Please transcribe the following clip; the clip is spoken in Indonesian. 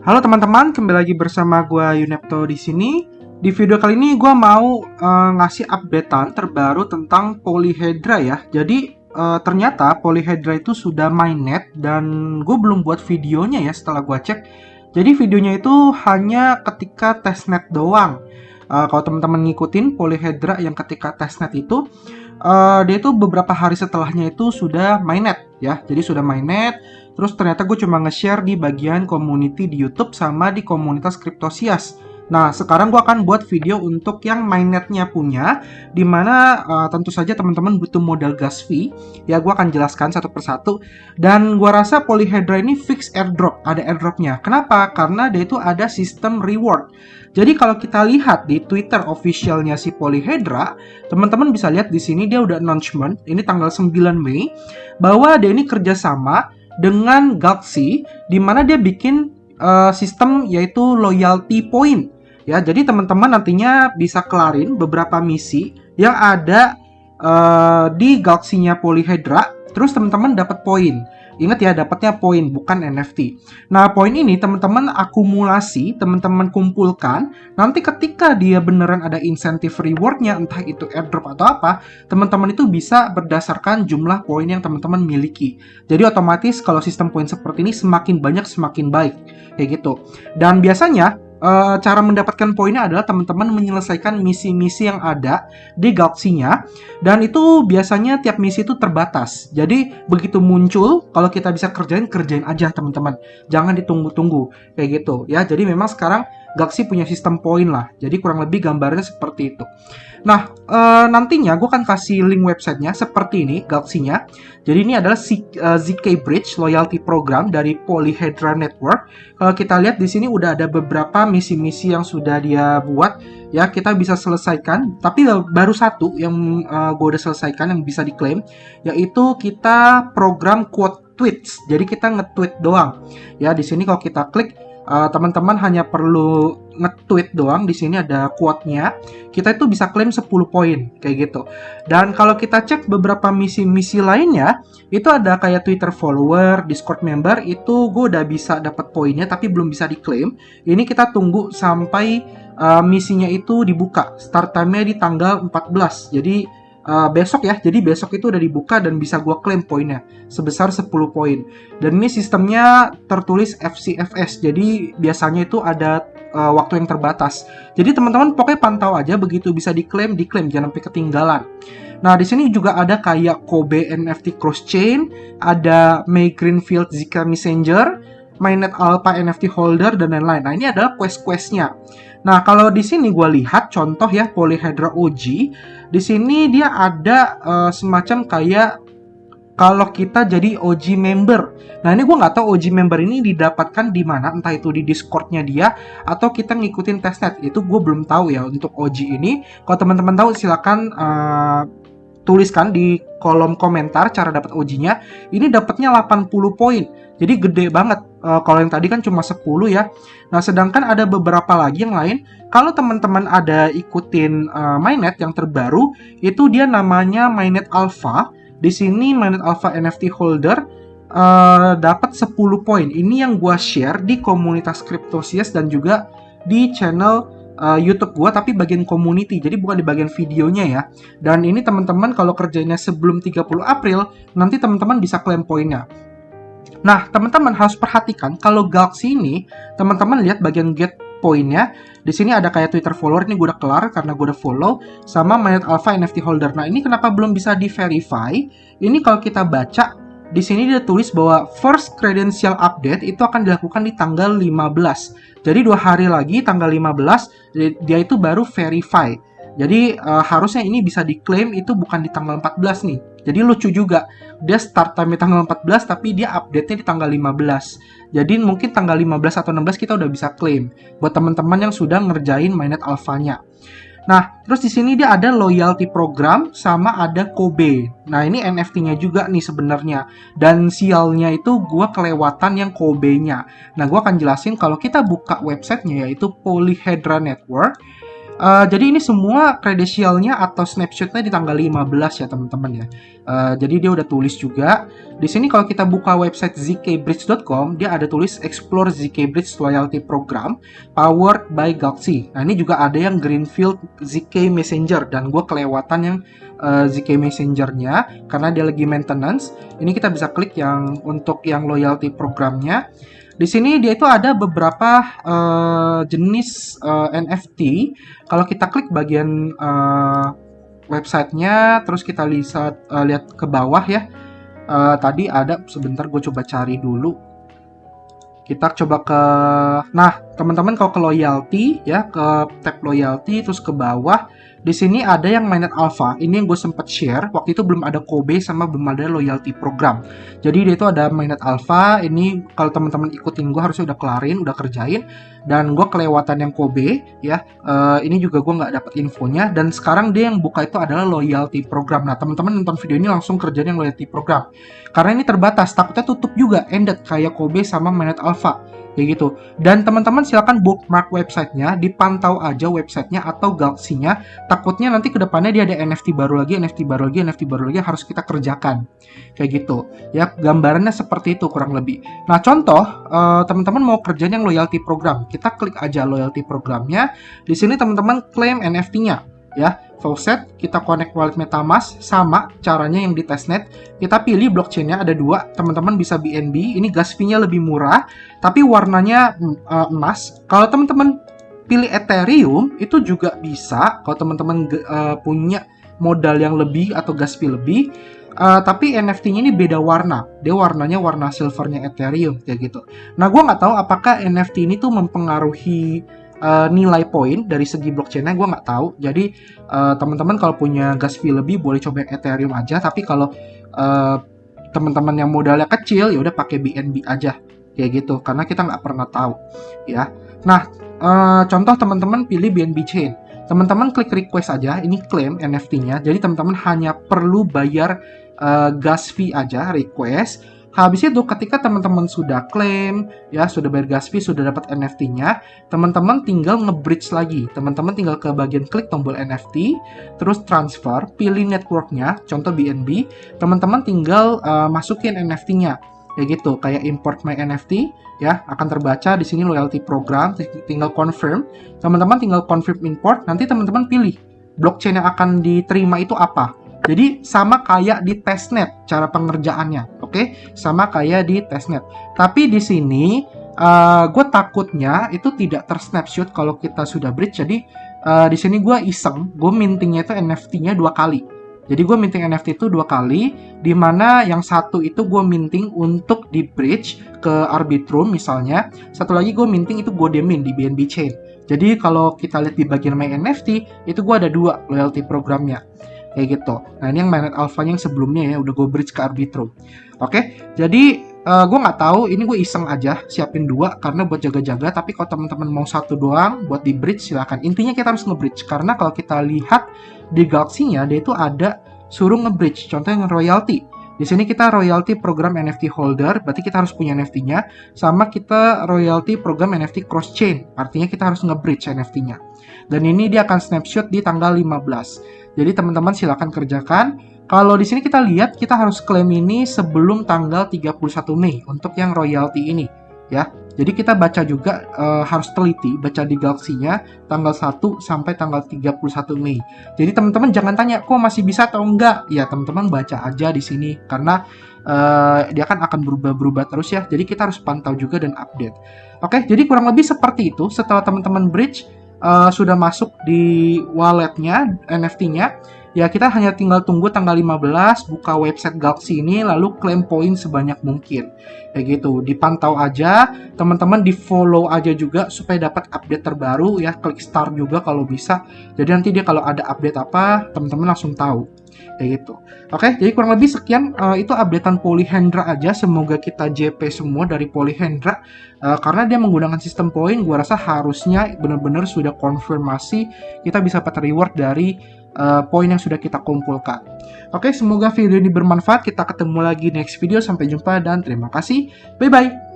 Halo teman-teman, kembali lagi bersama gua Yunepto di sini. Di video kali ini gua mau ngasih updatean terbaru tentang Polyhedra ya. Jadi ternyata Polyhedra itu sudah mainnet dan gue belum buat videonya ya setelah gua cek. Jadi videonya itu hanya ketika testnet doang. Kalau teman-teman ngikutin Polyhedra yang ketika testnet itu, dia itu beberapa hari setelahnya itu sudah mainnet ya. Jadi sudah mainnet. Terus ternyata gue cuma nge-share di bagian community di YouTube sama di komunitas Cryptosias. Nah, sekarang gue akan buat video untuk yang mainnetnya punya, dimana tentu saja teman-teman butuh modal gas fee. Ya, gue akan jelaskan satu persatu. Dan gue rasa Polyhedra ini fix airdrop, ada airdropnya. Kenapa? Karena dia itu ada sistem reward. Jadi kalau kita lihat di Twitter officialnya si Polyhedra, teman-teman bisa lihat di sini dia udah announcement, ini tanggal 9 Mei, bahwa dia ini kerjasama dengan Galaxy, di mana dia bikin sistem yaitu loyalty point. Ya, jadi teman-teman nantinya bisa kelarin beberapa misi yang ada di Galaxy-nya Polyhedra, terus teman-teman dapat poin. Ingat ya, dapatnya poin bukan NFT. Nah, poin ini teman-teman akumulasi, teman-teman kumpulkan. Nanti ketika dia beneran ada insentif rewardnya, entah itu airdrop atau apa, teman-teman itu bisa berdasarkan jumlah poin yang teman-teman miliki. Jadi otomatis kalau sistem poin seperti ini semakin banyak semakin baik, kayak gitu. Dan biasanya cara mendapatkan poinnya adalah teman-teman menyelesaikan misi-misi yang ada di Galaxy-nya, dan itu biasanya tiap misi itu terbatas. Jadi begitu muncul, kalau kita bisa kerjain aja teman-teman, jangan ditunggu-tunggu kayak gitu ya. Jadi memang sekarang Galaxy punya sistem poin lah, jadi kurang lebih gambarnya seperti itu. Nah, nantinya gue akan kasih link websitenya seperti ini, Galaxy-nya. Jadi ini adalah ZK Bridge Loyalty Program dari Polyhedra Network. Kalau kita lihat di sini udah ada beberapa misi-misi yang sudah dia buat, ya kita bisa selesaikan. Tapi baru satu yang gue udah selesaikan yang bisa diklaim, yaitu kita program quote tweets. Jadi kita nge-tweet doang. Ya di sini kalau kita klik, teman-teman hanya perlu nge-tweet doang. Di sini ada quote-nya. Kita itu bisa klaim 10 poin kayak gitu. Dan kalau kita cek beberapa misi-misi lainnya, itu ada kayak Twitter follower, Discord member, itu gue udah bisa dapat poinnya tapi belum bisa diklaim. Ini kita tunggu sampai misinya itu dibuka. Start time-nya di tanggal 14. Jadi besok ya, jadi besok itu udah dibuka dan bisa gue klaim poinnya sebesar 10 poin. Dan ini sistemnya tertulis FCFS, jadi biasanya itu ada waktu yang terbatas. Jadi teman-teman pokoknya pantau aja, begitu bisa diklaim, jangan sampai ketinggalan. Nah, di sini juga ada kayak Kobe NFT Cross Chain, ada May Greenfield Zika Messenger, Mainnet Alpha NFT Holder, dan lain-lain. Nah, ini adalah quest-questnya. Nah, kalau di sini gue lihat contoh ya, Polyhedra OG. Di sini dia ada semacam kayak kalau kita jadi OG member. Nah, ini gue nggak tahu OG member ini didapatkan di mana, entah itu di Discord-nya dia atau kita ngikutin testnet. Itu gue belum tahu ya untuk OG ini. Kalau teman-teman tahu silakan tuliskan di kolom komentar cara dapat OG-nya. Ini dapatnya 80 poin. Jadi gede banget. Kalau yang tadi kan cuma 10 ya. Nah, sedangkan ada beberapa lagi yang lain. Kalau teman-teman ada ikutin mainnet yang terbaru, itu dia namanya Mainnet Alpha. Di sini Mainnet Alpha NFT Holder dapat 10 poin. Ini yang gua share di komunitas Cryptosias dan juga di channel YouTube gua, tapi bagian community, jadi bukan di bagian videonya ya. Dan ini teman-teman kalau kerjanya sebelum 30 April, nanti teman-teman bisa klaim poinnya. Nah, teman-teman harus perhatikan kalau Galaxy ini, teman-teman lihat bagian get poinnya. Di sini ada kayak Twitter follower, ini gue udah kelar karena gue udah follow, sama Mainnet Alpha NFT Holder. Nah, ini kenapa belum bisa di-verify? Ini kalau kita baca, di sini dia tulis bahwa first credential update itu akan dilakukan di tanggal 15. Jadi 2 hari lagi, tanggal 15, dia itu baru verify. Jadi harusnya ini bisa diklaim itu bukan di tanggal 14 nih. Jadi lucu juga, dia start time di tanggal 14 tapi dia update-nya di tanggal 15. Jadi mungkin tanggal 15 atau 16 kita udah bisa klaim buat teman-teman yang sudah ngerjain mainnet alpha-nya. Nah, terus di sini dia ada loyalty program sama ada Kobe. Nah, ini NFT-nya juga nih sebenarnya. Dan sialnya itu gua kelewatan yang Kobe-nya. Nah, gua akan jelasin kalau kita buka websitenya yaitu Polyhedra Network. Jadi ini semua kredensialnya atau snapshotnya di tanggal 15 ya teman-teman ya. Jadi dia udah tulis juga. Di sini kalau kita buka website zkbridge.com, dia ada tulis Explore ZK Bridge Loyalty Program Powered by Galaxy. Nah ini juga ada yang Greenfield ZK Messenger, dan gue kelewatan yang ZK Messenger-nya karena dia lagi maintenance. Ini kita bisa klik yang untuk yang loyalty programnya. Di sini dia itu ada beberapa jenis NFT. Kalau kita klik bagian websitenya, terus kita lihat ke bawah ya. Tadi ada, sebentar gue coba cari dulu. Kita coba ke, nah teman-teman kalau ke loyalty ya, ke tab loyalty terus ke bawah. Di sini ada yang mainnet alpha. Ini yang gue sempat share. Waktu itu belum ada Kobe sama belum ada loyalty program. Jadi dia itu ada mainnet alpha. Ini kalau teman-teman ikutin gue harusnya udah kelarin, udah kerjain. Dan gue kelewatan yang Kobe ya. Ini juga gue nggak dapat infonya. Dan sekarang dia yang buka itu adalah loyalty program. Nah teman-teman nonton video ini langsung kerjain yang loyalty program. Karena ini terbatas. Takutnya tutup juga, ended kayak Kobe sama mainnet alpha. Kayak gitu. Dan teman-teman silakan bookmark websitenya, dipantau aja websitenya atau Galaxy-nya. Takutnya nanti kedepannya dia ada NFT baru lagi, NFT baru lagi, NFT baru lagi yang harus kita kerjakan. Kayak gitu. Ya, gambarannya seperti itu kurang lebih. Nah, contoh teman-teman mau kerjain yang loyalty program. Kita klik aja loyalty programnya. Di sini teman-teman klaim NFT-nya. Ya, faucet, kita connect wallet MetaMask, sama caranya yang di testnet. Kita pilih blockchain-nya ada dua, teman-teman bisa BNB. Ini gas fee-nya lebih murah, tapi warnanya emas. Kalau teman-teman pilih Ethereum, itu juga bisa. Kalau teman-teman punya modal yang lebih atau gas fee lebih, tapi NFT-nya ini beda warna. Dia warnanya warna silvernya Ethereum, kayak gitu. Nah, gue nggak tahu apakah NFT ini tuh mempengaruhi nilai poin dari segi blockchain-nya, gue nggak tahu. Jadi teman-teman kalau punya gas fee lebih boleh coba Ethereum aja. Tapi kalau teman-teman yang modalnya kecil ya udah pakai BNB aja kayak gitu. Karena kita nggak pernah tahu ya. Nah contoh teman-teman pilih BNB Chain. Teman-teman klik request aja. Ini claim NFT-nya. Jadi teman-teman hanya perlu bayar gas fee aja request. Habis itu ketika teman-teman sudah klaim, ya sudah bayar gas fee, sudah dapat NFT-nya, teman-teman tinggal nge-bridge lagi. Teman-teman tinggal ke bagian klik tombol NFT, terus transfer, pilih network-nya, contoh BNB, teman-teman tinggal masukin NFT-nya. Kayak gitu, kayak import my NFT, ya akan terbaca di sini loyalty program, tinggal confirm. Teman-teman tinggal confirm import, nanti teman-teman pilih blockchain yang akan diterima itu apa. Jadi sama kayak di testnet cara pengerjaannya, oke? Sama kayak di testnet. Tapi di sini gue takutnya itu tidak tersnapshot kalau kita sudah bridge. Jadi di sini gue iseng, gue mintingnya itu NFT-nya 2 kali. Jadi gue minting NFT itu 2 kali, di mana yang satu itu gue minting untuk di bridge ke Arbitrum misalnya. Satu lagi gue minting itu gue demin di BNB Chain. Jadi kalau kita lihat di bagian My NFT, itu gue ada 2 loyalty programnya. Kayak gitu. Nah ini yang mainnet alpha-nya yang sebelumnya ya, udah gue bridge ke Arbitrum. Oke, jadi gue nggak tahu, ini gue iseng aja siapin 2 karena buat jaga-jaga. Tapi kalau teman-teman mau 1 doang buat di bridge silakan. Intinya kita harus nge-bridge karena kalau kita lihat di Galaxy-nya dia itu ada suruh nge-bridge. Contohnya royalty. Di sini kita royalty program NFT holder, berarti kita harus punya NFT-nya. Sama kita royalty program NFT cross chain, artinya kita harus nge-bridge NFT-nya. Dan ini dia akan snapshot di tanggal 15. Jadi teman-teman silakan kerjakan. Kalau di sini kita lihat kita harus klaim ini sebelum tanggal 31 Mei untuk yang royalty ini ya. Jadi kita baca juga harus teliti baca di Galaxy-nya tanggal 1 sampai tanggal 31 Mei. Jadi teman-teman jangan tanya kok masih bisa atau enggak. Ya teman-teman baca aja di sini karena dia kan akan berubah-berubah terus ya. Jadi kita harus pantau juga dan update. Oke, jadi kurang lebih seperti itu. Setelah teman-teman bridge sudah masuk di walletnya, NFT-nya, ya kita hanya tinggal tunggu tanggal 15, buka website Galaxy ini, lalu klaim poin sebanyak mungkin. Kayak gitu, dipantau aja, teman-teman di follow aja juga supaya dapat update terbaru ya, klik start juga kalau bisa. Jadi nanti dia kalau ada update apa, teman-teman langsung tahu. Kayak gitu. Oke, jadi kurang lebih sekian itu updatean Polyhedra aja. Semoga kita JP semua dari Polyhedra karena dia menggunakan sistem poin. Gua rasa harusnya benar-benar sudah konfirmasi kita bisa dapat reward dari poin yang sudah kita kumpulkan. Oke, semoga video ini bermanfaat. Kita ketemu lagi next video. Sampai jumpa dan terima kasih. Bye bye.